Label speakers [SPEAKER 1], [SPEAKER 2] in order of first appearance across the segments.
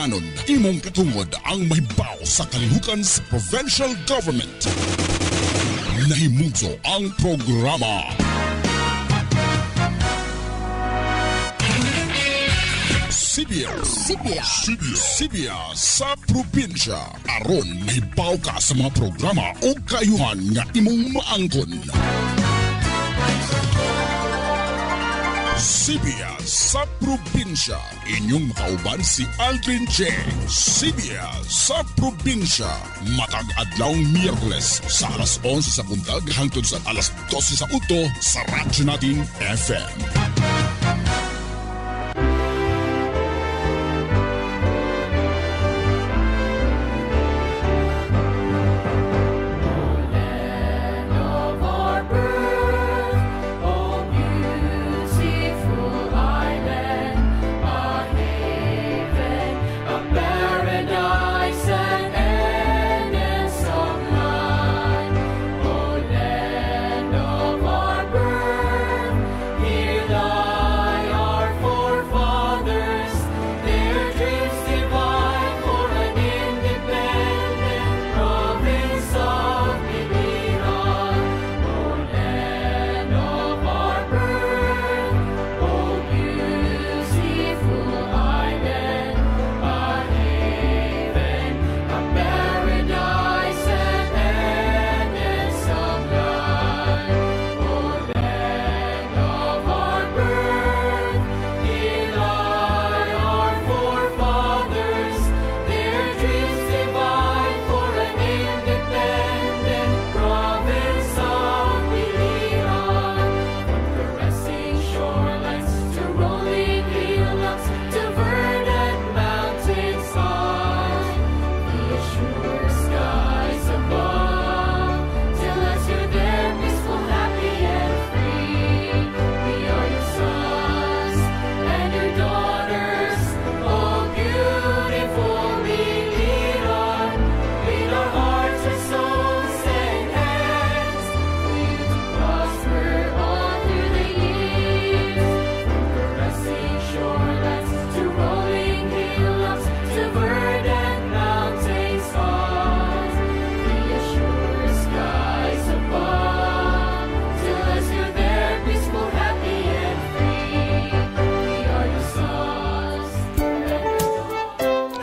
[SPEAKER 1] kaugalinganon, imong katungod ang mahibaw sa kalihukan sa provincial government. Nahimugso ang programa Sibya sa probinsya. Aron mahibaw ka sa mga programa o kayuhan nga imong maangkon. Sibya sa probinsya. Inyong makauban si Aldrin Che. Sibya sa probinsya. Matag adlawng Miyerkules sa alas 11 sa buntag hangtod sa alas 12 sa uto sa radyo natin FM.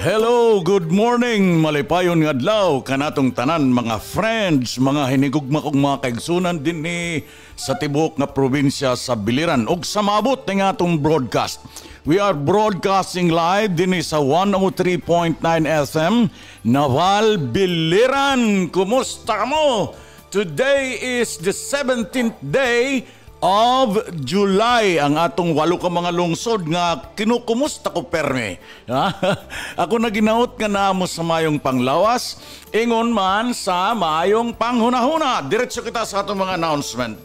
[SPEAKER 2] Hello, good morning, malipayon nga adlaw kanatong tanan mga friends, mga hinigugma kong mga kaigsunan din sa tibok nga probinsya sa Biliran ug sa maabot ng atong broadcast. We are broadcasting live din sa 103.9 FM Naval Biliran. Kumusta mo? Today is the 17th day of July, ang atong walo ka mga lungsod nga kinukumusta ko perme. Ako na ginaot nga naamo sa mayong panglawas, ingon man sa mayong panghunahuna. Diretso kita sa atong mga announcement.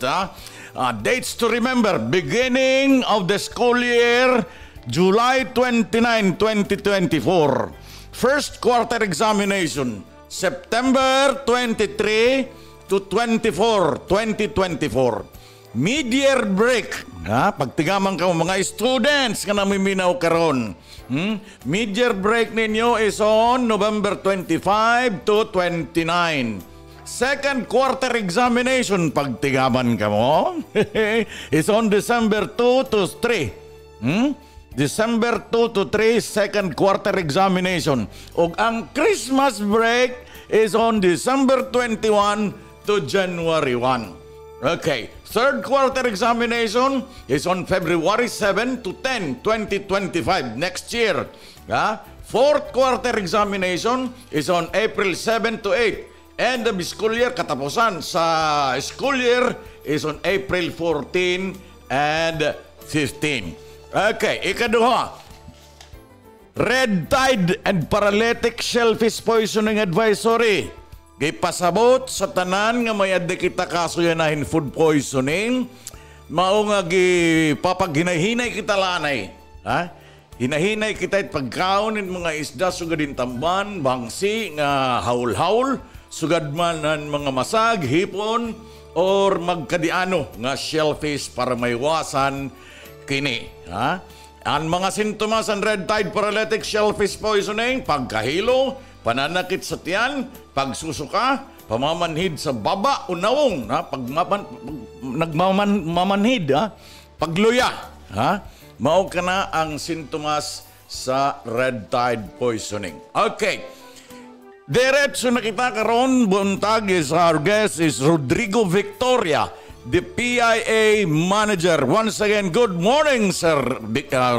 [SPEAKER 2] Dates to remember, beginning of the school year, July 29, 2024. First quarter examination, September 23 to 24, 2024. Mid-year break, pagtigaman ka mga students ka namiminaw karon. Mid-year break ninyo is on November 25 to 29. Second quarter examination, pagtigaman ka mo, is on December 2 to 3. December 2 to 3, second quarter examination. O ang Christmas break is on December 21 to January 1. Okay, third quarter examination is on February 7 to 10, 2025, next year. Fourth quarter examination is on April 7 to 8. End of school year, katapusan sa school year is on April 14 and 15. Okay, ikaduha. Red tide and paralytic shellfish poisoning advisory. Gipasabot sa tanan nga may adda kita kaso yanahin food poisoning. Mao nga gipapaghinay-hinay kita lanay. Hinahinay kita pagkaon ng mga isda sugadin tamban, bangsi nga haul-haul, sugad man ang mga masag, hipon, or magkadiano nga shellfish para maiwasan kini. Ang mga sintomas ng red tide paralytic shellfish poisoning, pagkahilo, pananakit sa tiyan, pagsusuka, pamamanhid sa baba o nawong, nagmamanhid, pagluya, mao ka na ang sintomas sa red tide poisoning. Okay. Diretso na kita karon, buntag is our guest is Rodrigo Victoria, the PIA manager. Once again, good morning, Sir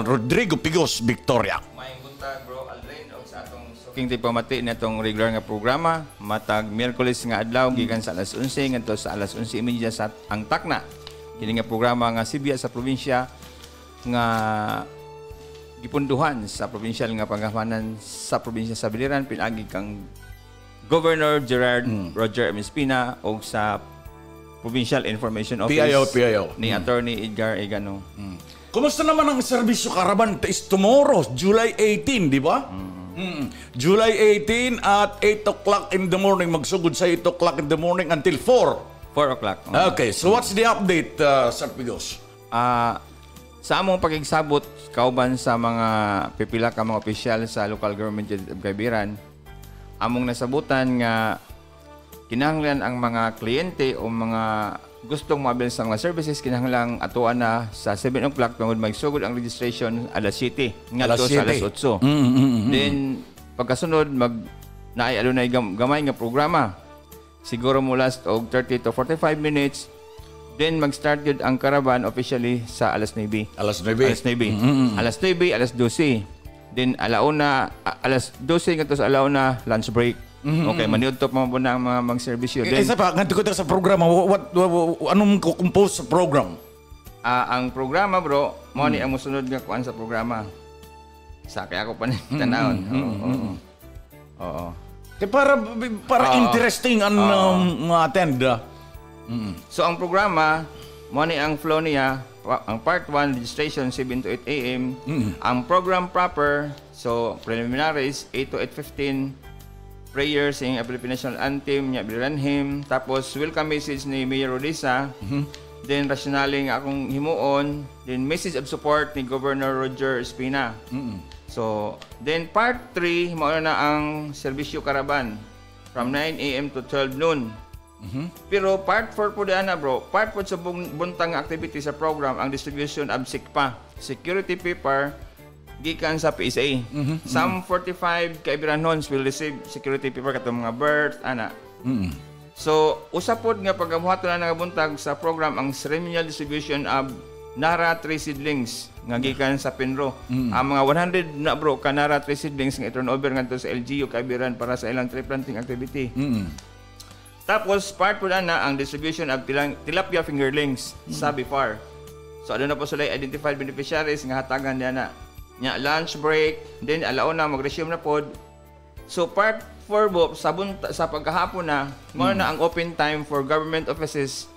[SPEAKER 2] Rodrigo Pigos Victoria.
[SPEAKER 3] May buntag, bro Aldrin, o sa atong suking tipamati na itong regular nga programa, matag Miyerkules nga adlaw, gikan sa alas 11, ngadto sa alas 11:30 sa ang takna. Kini nga programa nga Sibya sa probinsya, nga gipunduhan sa provincial nga panghamanan sa probinsya sa Biliran, pinagi kang Governor Gerard Roger M. Espina o sa Provincial Information Office
[SPEAKER 2] PIO.
[SPEAKER 3] ni Attorney Edgar Egano.
[SPEAKER 2] Kumusta naman ang serbisyo karaban? Is tomorrow, July 18, di ba? July 18 at 8 o'clock in the morning. Magsugod sa 8 o'clock in the morning until 4.
[SPEAKER 3] 4 o'clock.
[SPEAKER 2] Okay, so what's the update, Sir Pigos?
[SPEAKER 3] Sa among pagigsabot, kauban sa mga pipila ka mga opisyal sa local government of Gabiran, among nasabutan nga kinahanglan ang mga kliyente o mga gustong mabil sa mga services, kinahanglang atuan na sa 7 o'clock tungod magsugod ang registration alas 7 ngadto sa alas 8. Then pagkasunod naay adunay gamay nga programa. Siguro mo last og 30 to 45 minutes. Then mag-start yun ang caravan officially sa alas 9.
[SPEAKER 2] Alas 9.
[SPEAKER 3] Alas 9, alas 12. Then alas 12 ngadto sa alauna lunch break. Okay, maniud to pa mo na ang mga mag-serbisyo.
[SPEAKER 2] Isa pa, nganto ko sa programa, anong compose sa program?
[SPEAKER 3] Ang programa, bro, mo ni ang musunod nga kuan sa programa. Sa kaya ako pa tanawon. Oo.
[SPEAKER 2] Kaya para interesting ang attend.
[SPEAKER 3] So ang programa, mo ni ang flow niya, ang part 1 registration 7 to 8 AM. Ang program proper, so preliminaries 8 to 8:15. Prayer, sing a Philippine National Anthem, nya Biliran Hymn, tapos welcome message ni Mayor Rodisa, then rationaling akong himuon, then message of support ni Governor Roger Espina. So, then part 3, mao na ang serbisyo karaban from 9 AM to 12 noon. Pero part 4 po na bro, part 4 sa buntang activity sa program, ang distribution of SICPA, security paper, gikan sa PSA. Some 45 kaibiranon will receive security paper katong mga birth, ana. So, usapod nga pagabuhaton na nagabuntag sa program ang ceremonial distribution of Nara 3 seedlings nga gikan sa Penro. Ang mga 100 na bro ka Nara 3 seedlings nga i-turn over ngadto sa LGU Kaibiran para sa ilang tree planting activity. Tapos part po na ang distribution of tilapia fingerlings sa BIFAR. So, ano na po sila identified beneficiaries nga hatagan niya na nya lunch break, then alauna mag-resume na pod. So part 4 bo sa pagkahapon na mo na ang open time for government offices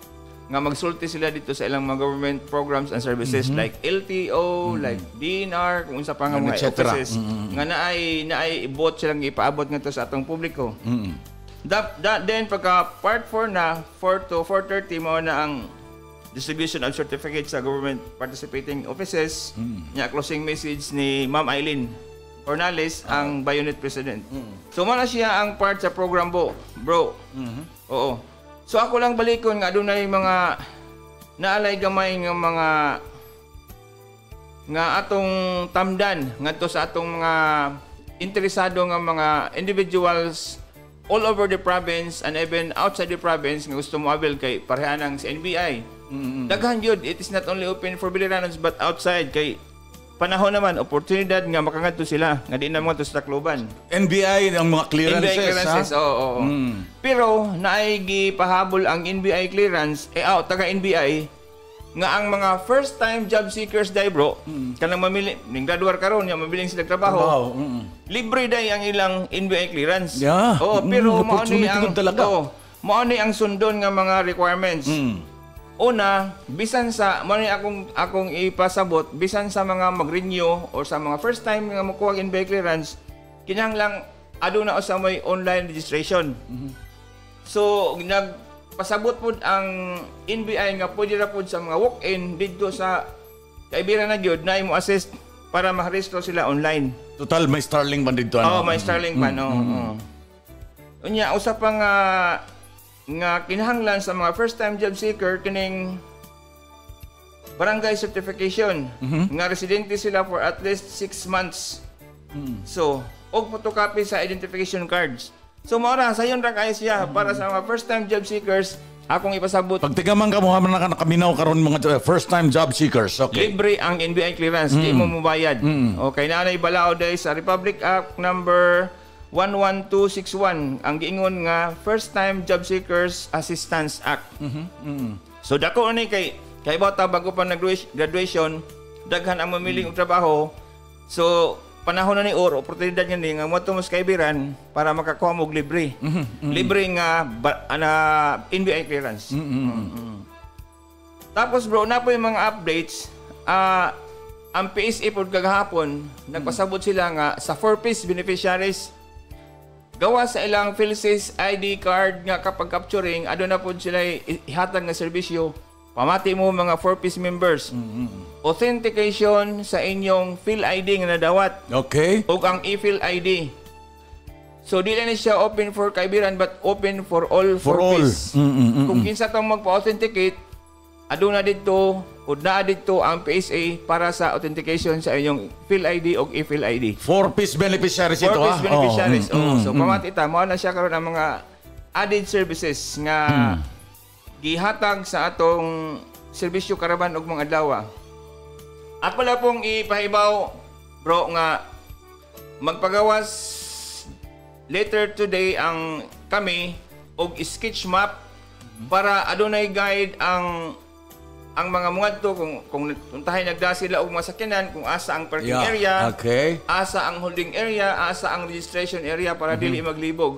[SPEAKER 3] nga magsulti sila dito sa ilang mga government programs and services like LTO, like DNR, kung unsa pa nga mga offices nga naay ibot silang ipaabot ngadto sa atong publiko. Then pagka part 4 na 4 to 4:30 mo na ang distribution of certificates sa government participating offices. Nya closing message ni Ma'am Eileen Ornales, ang Bionet President. So mana siya ang part sa program bro. Oo. So ako lang balikon nga adunay mga naalay gamay nga mga nga atong tamdan ngadto sa atong mga interesado nga mga individuals all over the province and even outside the province nga gusto mo abil kay parehanang sa NBI. Daghan yun, it is not only open for Biliranos but outside kay panahon naman oportunidad nga makangadto sila nga di na mga to sa Tacloban.
[SPEAKER 2] NBI ang mga clearances.
[SPEAKER 3] Oo. Pero naay gipahabol ang NBI clearance taga NBI nga ang mga first time job seekers dai bro kanang mamili ning graduar karon nga mabiling sila trabaho. Libre dai ang ilang NBI clearance. Pero mao ni ang sundon nga mga requirements. Una, bisan sa mao ni akong ipasabot bisan sa mga mag-renew or sa mga first time nga makuha ang NBI clearance, kinahanglang aduna sa may online registration. So nagpasabot pud ang NBI nga pwede ra pud sa mga walk-in didto sa Kaibiran na gyud na imo assist para makarehistro sila online.
[SPEAKER 2] Total, may Starlink ba dito?
[SPEAKER 3] May Starlink pa, Unya, usa pa nga kinahanglan sa mga first-time job seeker kining barangay certification. Nga residente sila for at least 6 months. So, og photocopy sa identification cards. So, maura, sayon ra kayo siya para sa mga first-time job seekers. Akong ipasabot.
[SPEAKER 2] Pag tigaman ka mo, nakaminaw karon mga first-time job seekers. Okay.
[SPEAKER 3] Libre ang NBI clearance. Di mo mubayad. Okay, nanay balao day sa Republic Act number 11261. Ang giingon nga First-Time Job Seekers Assistance Act. So, dako ni kay bata bago pa nag-graduation, daghan ang mamiling og trabaho. So, panahon na ni oportunidad nga ni nga mo tumos kaibiran para makakuha mo og libre. Libre nga NBI clearance. Tapos bro, na po yung mga updates. Ang PSA po kagahapon, nagpasabot sila nga sa 4-piece beneficiaries. Gawa sa ilang PhilSys ID card nga kapag capturing, adto na po sila ihatag nga serbisyo. Pamati mo mga 4-piece members. Authentication sa inyong PhilID nga nadawat.
[SPEAKER 2] Okay.
[SPEAKER 3] O ang e-Phil ID. So, di lang siya open for kaibiran but open for all 4-piece. Kung kinsa tong magpa-authenticate, aduna dito o naa dito ang PSA para sa authentication sa inyong PhilID o e-Phil ID.
[SPEAKER 2] 4-piece beneficiaries ito,
[SPEAKER 3] 4-piece beneficiaries. So, pamati ta, mao na siya karon ang mga added services nga gihatag sa atong serbisyo karaban og mga adlaw. Ako lang pong ipahibaw, bro, nga magpagawas later today ang kami og sketch map para adunay guide ang mga mungadto kung tahay nagda sila og masakyanan kung asa ang parking area, asa ang holding area, asa ang registration area para dili maglibog.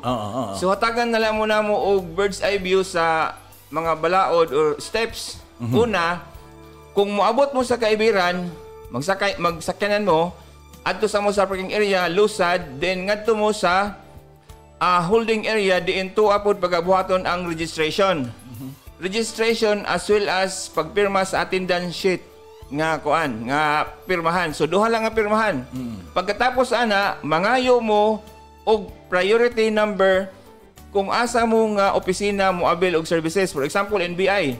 [SPEAKER 3] So hatagan na lang muna mo og bird's eye view sa mga balaod or steps. Una, kung moabot mo sa kaibiran, magsakyanan mo adto sa mo sa parking area, lusad, then ngadto mo sa holding area, diin tuapod pagabuhaton ang registration. Registration as well as pagpirma sa attendance sheet nga pirmahan. So duha lang nga pirmahan. Pagkatapos ana, mangayo mo og priority number kung asa mo nga opisina mo avail og services, for example NBI.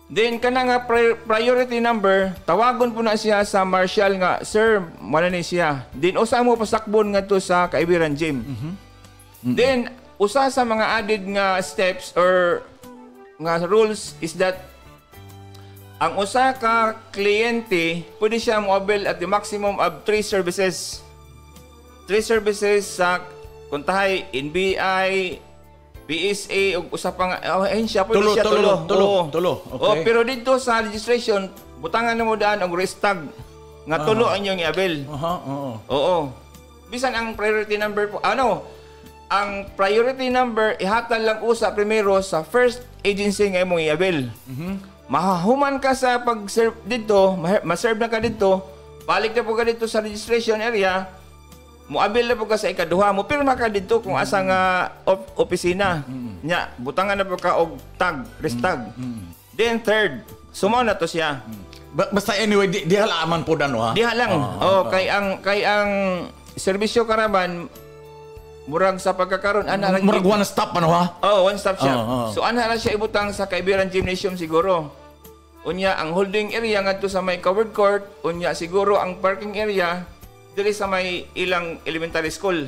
[SPEAKER 3] Then kana nga priority number, tawagon po na siya sa marshal nga, sir, wala ni siya. Then usa mo pasakbon ngadto sa Kaibiran Gym. Then usa sa mga added nga steps or nga rules is that ang usa ka kliyente pwede siya mo avail at the maximum of 3 services. 3 services sa kuntahay NBI, PSA ug usa pa nga ahensya pwede siya tulo. Okay. Pero dito sa registration butangan na mo daan og restag nga tulo ang inyong i-avail. Oo. Bisan ang priority number po ang priority number ihatag lang usa primero sa first agency nga imong i-avail. Mahuman ka sa pag-serve dito, ma-serve na ka dito, balik na po ka dito sa registration area, mo-avail na po ka sa ikaduha, mo pirma ka dito kung asa nga opisina. Nya, butangan na po ka og tag, restag. Then third, sumaw na to siya.
[SPEAKER 2] Basta anyway, di halaman po dano ha?
[SPEAKER 3] Diha lang. Kay ang serbisyo karaban murag sa pagkakaroon
[SPEAKER 2] murag one stop ha?
[SPEAKER 3] One stop siya. So ana na siya ibutang sa Kaibiran Gymnasium siguro. Unya ang holding area ngadto sa may covered court, unya siguro ang parking area diri sa may ilang elementary school.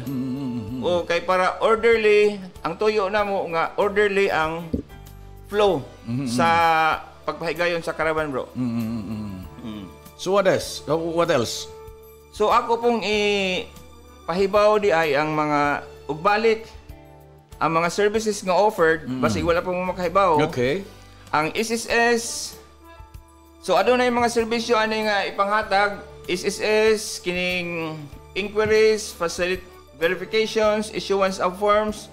[SPEAKER 3] O kay para orderly, ang tuyo na mo nga orderly ang flow sa pagpahigayon sa karaban, bro.
[SPEAKER 2] So what else?
[SPEAKER 3] So ako pong pahibaw di ay ang mga ugbalik ang mga services nga offered basi wala pong makahibaw.
[SPEAKER 2] Okay.
[SPEAKER 3] Ang SSS, so adunay mga serbisyo ani nga ipanghatag. SSS kining inquiries, facility verifications, issuance of forms,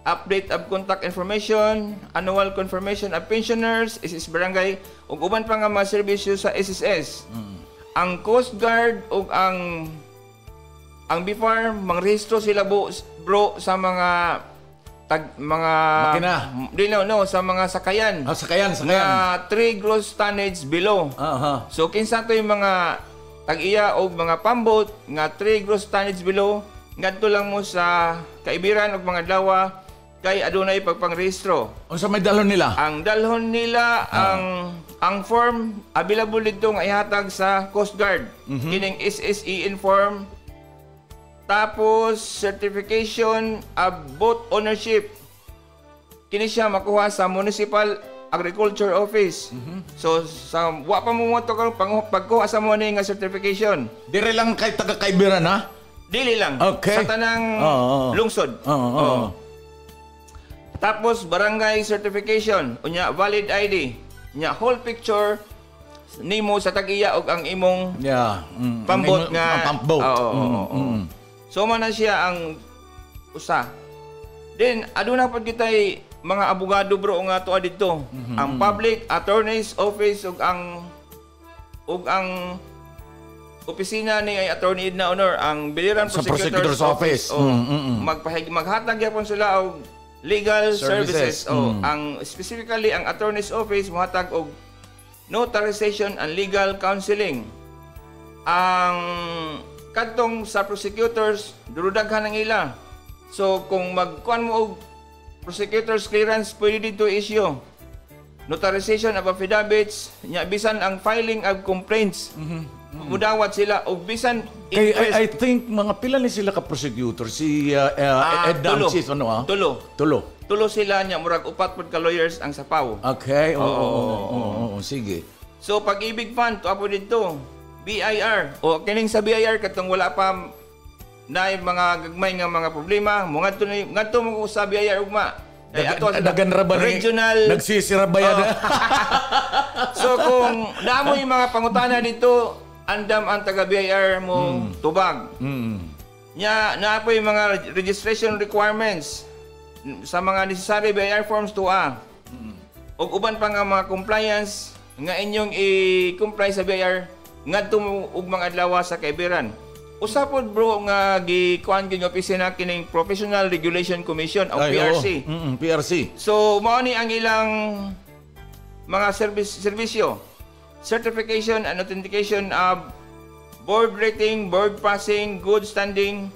[SPEAKER 3] update of contact information, annual confirmation of pensioners, SSS barangay ug uban pa nga mga serbisyo sa SSS. Ang Coast Guard ug ang BFAR, mangrehistro sila bro sa mga makina. Sa mga sakayan.
[SPEAKER 2] Sakayan.
[SPEAKER 3] Na 3 gross tonnage below. So kinsa to yung mga tag-iya og mga pambot nga 3 gross tonnage below ngadto lang mo sa kaibiran og mga dawa kay adunay pagpangrehistro.
[SPEAKER 2] Unsa may dalhon nila?
[SPEAKER 3] Ang dalhon nila ang form available dito nga ihatag sa Coast Guard. Kining SSE inform. Tapos certification of boat ownership. Kini siya makuha sa Municipal Agriculture Office. So sa wa pa mo to pagkuha sa mo nga certification.
[SPEAKER 2] Dire lang kay taga-Kaibiran ha?
[SPEAKER 3] Dili lang.
[SPEAKER 2] Okay.
[SPEAKER 3] Sa tanang lungsod. Tapos barangay certification, unya valid ID, unya whole picture nimo sa tag-iya og ang imong pambot nga
[SPEAKER 2] pambot.
[SPEAKER 3] So man na siya ang usa. Then aduna pod kitay mga abogado bro nga tuwa dito. Ang Public Attorney's Office ug ang opisina ni Attorney Edna Honor, ang Biliran Prosecutor's Office. Maghatag gyapon sila og legal services. Ang specifically ang Attorney's Office mohatag og notarization and legal counseling. Ang kadtong sa prosecutors durudaghan ang ila. So kung magkuan mo og prosecutor's clearance, pwede dito issue notarization of affidavits, nya bisan ang filing of complaints. Mudawat sila og bisan
[SPEAKER 2] I think mga pila ni sila ka prosecutor si Ed Damchis Tulo
[SPEAKER 3] sila nya murag upat pod ka lawyers ang sapaw.
[SPEAKER 2] Okay. Sige.
[SPEAKER 3] So pag-ibig fund to apo dito BIR o kining sa BIR katong wala pa na mga gagmay nga mga problema mo ngadto mo sa BIR ugma
[SPEAKER 2] dagan ra ba
[SPEAKER 3] regional
[SPEAKER 2] nagsisirabayan.
[SPEAKER 3] So kung damo yung mga pangutana dito andam ang taga BIR mo tubag. Nya na po yung mga registration requirements sa mga necessary BIR forms tuwa. Og uban pa nga mga compliance nga inyong i-comply sa BIR ngadto mo ug mga adlaw sa kaibiran. Usapod bro nga gikuan gyud nga opisina kining Professional Regulation Commission o PRC.
[SPEAKER 2] PRC.
[SPEAKER 3] So mao ni ang ilang mga serbisyo. Certification and authentication of board rating, board passing, good standing,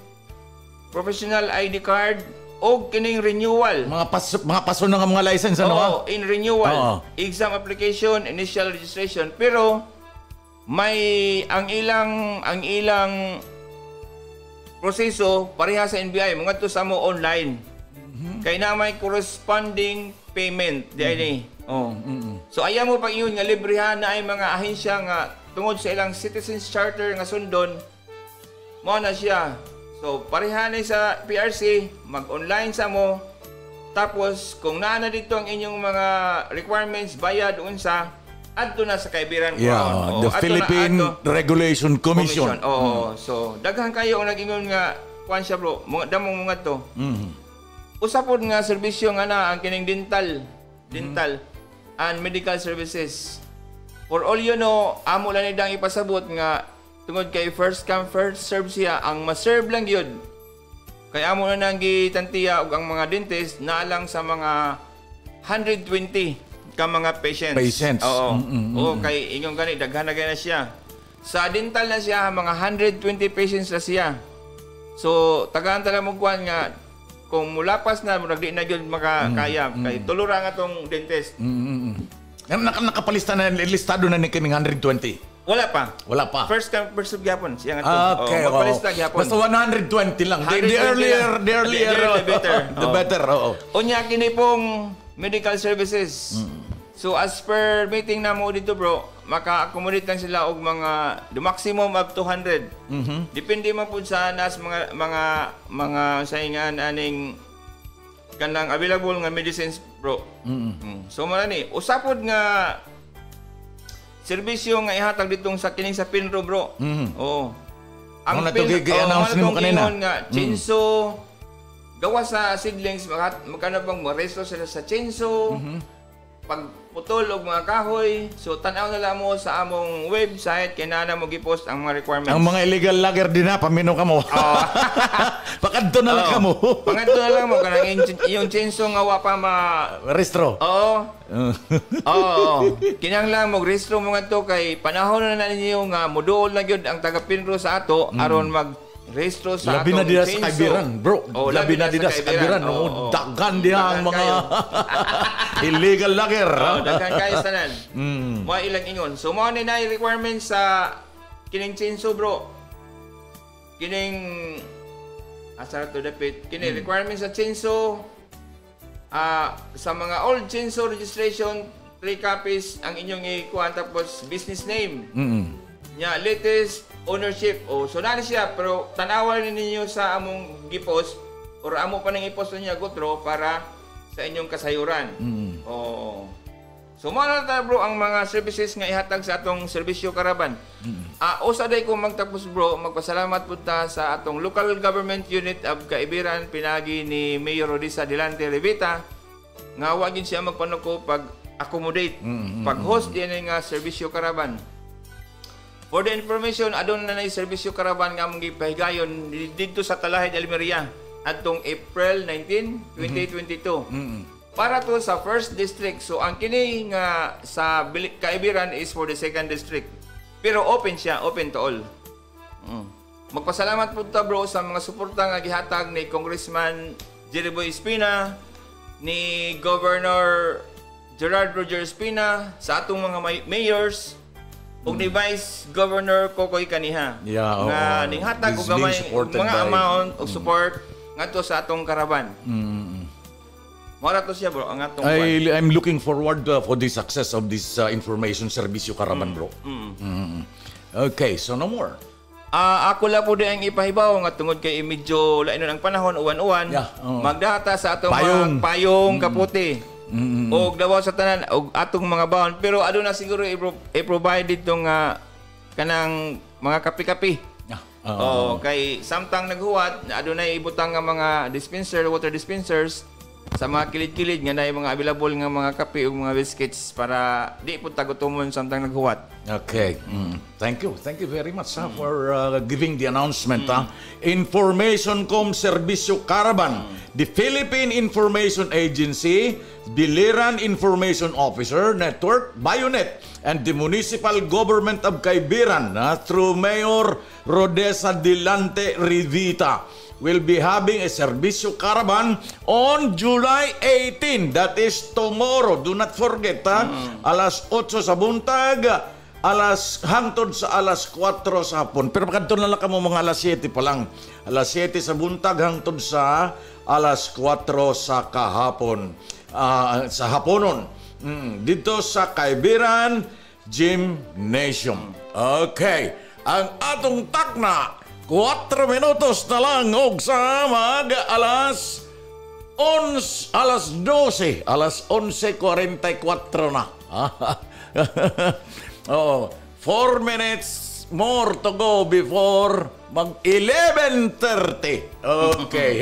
[SPEAKER 3] professional ID card o kining renewal.
[SPEAKER 2] Mga paso na nga mga license ano?
[SPEAKER 3] In renewal, exam application, initial registration. Pero may ang ilang proseso pareha sa NBI mga to sa mo online. Kay na may corresponding payment di So ayaw mo pag iyon nga librehan na ay mga ahensya nga tungod sa ilang citizens charter nga sundon mo na siya. So pareha na sa PRC mag-online sa mo. Tapos kung naa na dito ang inyong mga requirements bayad unsa adto na sa kaibiran ko.
[SPEAKER 2] The Philippine Regulation Commission.
[SPEAKER 3] So daghan kayo ang nag-ingon nga kuan siya bro, damong mga to. Usapod nga serbisyo nga na ang kining dental and medical services. For all you know, amo lang nidang ipasabot nga tungod kay first come first serve siya, ang ma-serve lang yun. Kay amo na nang gitantiya og ang mga dentist na lang sa mga 120 ka mga patients. Kay inyong gani daghan na gani siya. Sa dental na siya mga 120 patients na siya. So tagaan talaga mo kuan nga kung mulapas na murag di na gyud makakaya kay tulura nga tong dentist.
[SPEAKER 2] Nakapalista na listado na ni kining 120.
[SPEAKER 3] Wala pa. First come first serve gyapon siya nga to.
[SPEAKER 2] Okay.
[SPEAKER 3] Magpalista gyapon.
[SPEAKER 2] Basta 120 lang. The earlier the better.
[SPEAKER 3] Unya kini pong medical services. So as per meeting na mo dito bro, maka-accommodate lang sila og mga the maximum of 200. Depende man pud sa nas mga saingan aning kanang available nga medicines bro. So man ni usapod nga serbisyo nga ihatag ditong sa kining sa Pinro bro. Ang
[SPEAKER 2] announce nimo kanina
[SPEAKER 3] nga chinso gawa sa seedlings magkano bang maresto sila sa chinso. pagputol og mga kahoy. So tan-aw na lang mo sa among website kay nana mo gi-post ang mga requirements.
[SPEAKER 2] Ang mga illegal logger din na pamino ka mo. Pakadto na lang ka mo.
[SPEAKER 3] Pakadto na lang mo kanang yung chainsaw nga wa pa
[SPEAKER 2] restro.
[SPEAKER 3] Oo. Oo. Kinahanglan mo restro mo ngadto kay panahon na ninyo nga moduol na gyud ang taga-Pinro sa ato aron mag restro sa
[SPEAKER 2] labi na diya sa Kaibiran, bro. Labi na diya sa Kaibiran. Daghan diya ang mga illegal logger.
[SPEAKER 3] Daghan kayo tanan. Mga ilang ingon. So, mga na requirements sa kining chainsaw, bro. Kining asar to dapit. Kining requirements sa chainsaw, sa mga old chainsaw registration, 3 copies ang inyong ikuha, tapos business name. Latest ownership. So nani siya, pero tanawan ninyo sa among gipost or amo pa nang ipost niya gutro para sa inyong kasayuran. So mga na bro ang mga services nga ihatag sa atong serbisyo karaban. Usa day ko magtapos bro, magpasalamat pud ta sa atong local government unit of Kaibiran pinagi ni Mayor Rodisa Delante Revita nga wagin siya magpanuko pag accommodate pag-host din nga serbisyo karaban. For the information, adon na serbisyo karaban nga mong gipahigayon dito sa Talahid, Almeria adtong April 19, 2022. Para to sa 1st district. So ang kini nga sa Kaibiran is for the 2nd district. Pero open siya, open to all. Magpasalamat po ta bro sa mga suporta nga gihatag ni Congressman Jeriboy Espina, ni Governor Gerard Roger Espina, sa atong mga mayors, ug ni Vice Governor Kokoy Kaniha. Nga ninghatag og gamay mga amount og support ngadto sa atong karaban. Mara to siya bro, ang atong
[SPEAKER 2] I'm looking forward for the success of this information serbisyo karaban bro. Okay, so no more.
[SPEAKER 3] Ako lang po din ang ipahibaw nga tungod kay medyo lain ang panahon uwan-uwan. Magdata sa atong payong kaputi. O daw sa tanan og atong mga baon, pero aduna siguro i-provide itong kanang mga kapi-kapi. Kay samtang naghuwat aduna ibutang nga mga water dispensers sa mga kilid-kilid nga naay mga available nga mga kape ug mga biscuits para di pud tagutomon samtang naghuwat.
[SPEAKER 2] Okay. Thank you very much for giving the announcement. Information.com Serbisyo Karaban, the Philippine Information Agency, Biliran Information Officer Network, Bayonet, and the Municipal Government of Kaibiran through Mayor Rodesa Delante Revita will be having a Serbisyo Karaban on July 18. That is tomorrow. Do not forget, alas 8 sa buntag, hangtod sa alas 4 sa hapon. Pero pagkanto na lang kamo mga alas 7 pa lang. Alas 7 sa buntag hangtod sa alas 4 sa kahapon. Sa haponon. Dito sa Kaibiran Gymnasium. Okay. Ang atong takna 4 minutos na lang og sa alas 12, alas 11:44 na. 4 minutes more to go before mag 11:30. Okay,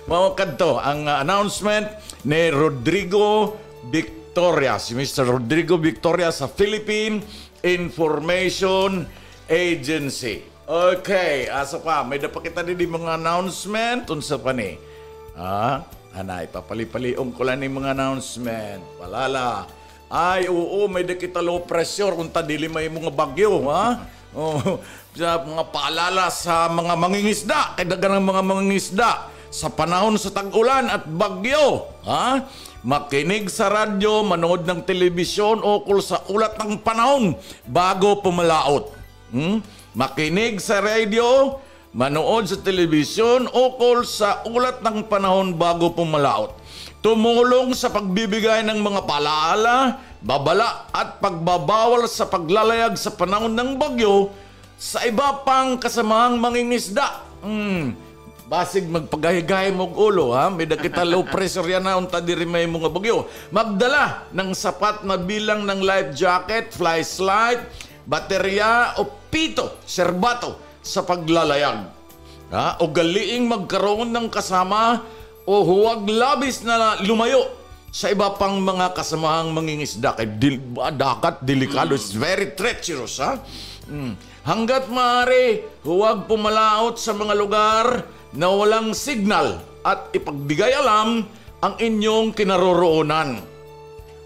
[SPEAKER 2] Mawakad ang announcement ni Rodrigo Victoria, si Mr. Rodrigo Victoria sa Philippine Information Agency. Okay, asa pa? May dapakita din mga announcement. Unsa pa ni? Anay, papali-paliong ko lang ni mga announcement. Palala. Ay, oo, may dakita low pressure kung tadili may mga bagyo, sa mga paalala sa mga mangingisda, kay dagan ng mga mangingisda sa panahon sa tag-ulan at bagyo, makinig sa radyo, manood ng telebisyon ukol sa ulat ng panahon bago pumalaot. Makinig sa radio, manood sa telebisyon ukol sa ulat ng panahon bago pumalaot. Tumulong sa pagbibigay ng mga paalala, babala at pagbabawal sa paglalayag sa panahon ng bagyo sa iba pang kasamahang mangingisda. Basig magpagahigahi mong ulo, may dakita low pressure yan na unta diri may mga bagyo. Magdala ng sapat na bilang ng life jacket, flashlight, baterya o pito, serbato sa paglalayag. O galiing magkaroon ng kasama o huwag labis na lumayo sa iba pang mga kasamahang mangingisda kay dakat delikado, it's very treacherous ha. Hanggat maaari, huwag pumalaot sa mga lugar na walang signal at ipagbigay alam ang inyong kinaroroonan.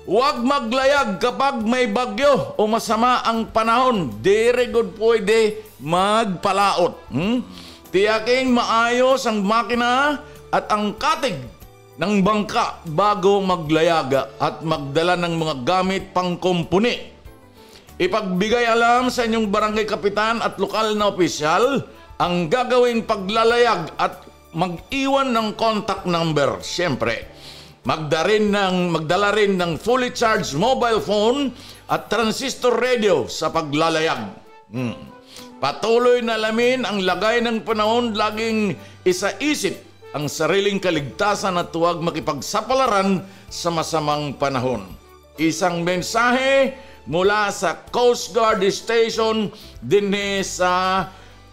[SPEAKER 2] Huwag maglayag kapag may bagyo o masama ang panahon. Dire good pwede magpalaot. Tiyaking maayos ang makina at ang katig ng bangka bago maglayaga at magdala ng mga gamit pangkumpuni. Ipagbigay alam sa inyong barangay kapitan at lokal na opisyal ang gagawing paglalayag at mag-iwan ng contact number. Siyempre, magdala rin ng fully charged mobile phone at transistor radio sa paglalayag. Patuloy na alamin ang lagay ng panahon, laging isaisip ang sariling kaligtasan at huwag makipagsapalaran sa masamang panahon. Isang mensahe mula sa Coast Guard Station din sa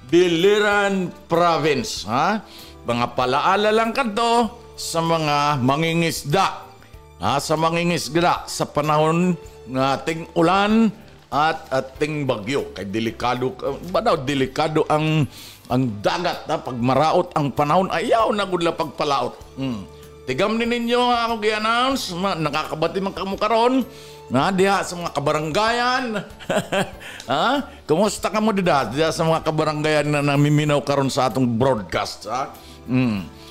[SPEAKER 2] Biliran Province. Mga palaala lang kanto sa mga mangingisda. Sa mangingisda sa panahon ng ating ulan at ating bagyo. Kay delikado, delikado ang dagat pag maraot ang panahon, ayaw na gudla pagpalaot. Tigam din ninyo ako gi-announce, nakakabati man kamo karon diha sa mga kabaranggayan. Kumusta ka mo diha sa mga kabaranggayan na namiminaw karon sa atong broadcast.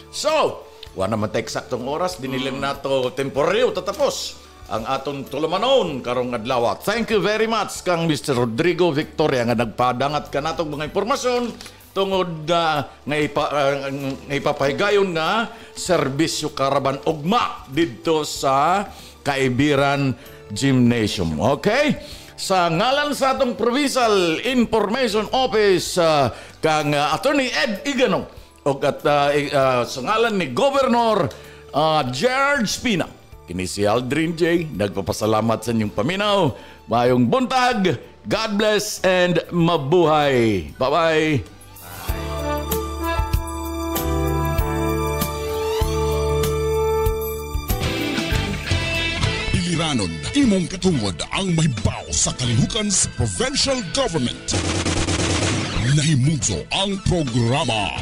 [SPEAKER 2] So, wala naman tayo eksaktong oras, dinilim nato temporaryo tatapos ang aton tulamanon karong adlaw. Thank you very much kang Mr. Rodrigo Victoria nga nagpadangat ka natong mga impormasyon tungod nga ipapahigayon nga serbisyo karaban ugma dito sa Kaibiran Gymnasium. Okay? Sa ngalan sa atong Provincial Information Office kang Attorney Ed Igano o sa ngalan ni Governor George Pina, kini si Aldrin J. nagpapasalamat sa inyong paminaw. Mayong buntag, God bless and mabuhay. Bye-bye.
[SPEAKER 1] Biliranon, imong katungod ang mahibaw sa kalihukan sa provincial government. Nahimugso ang programa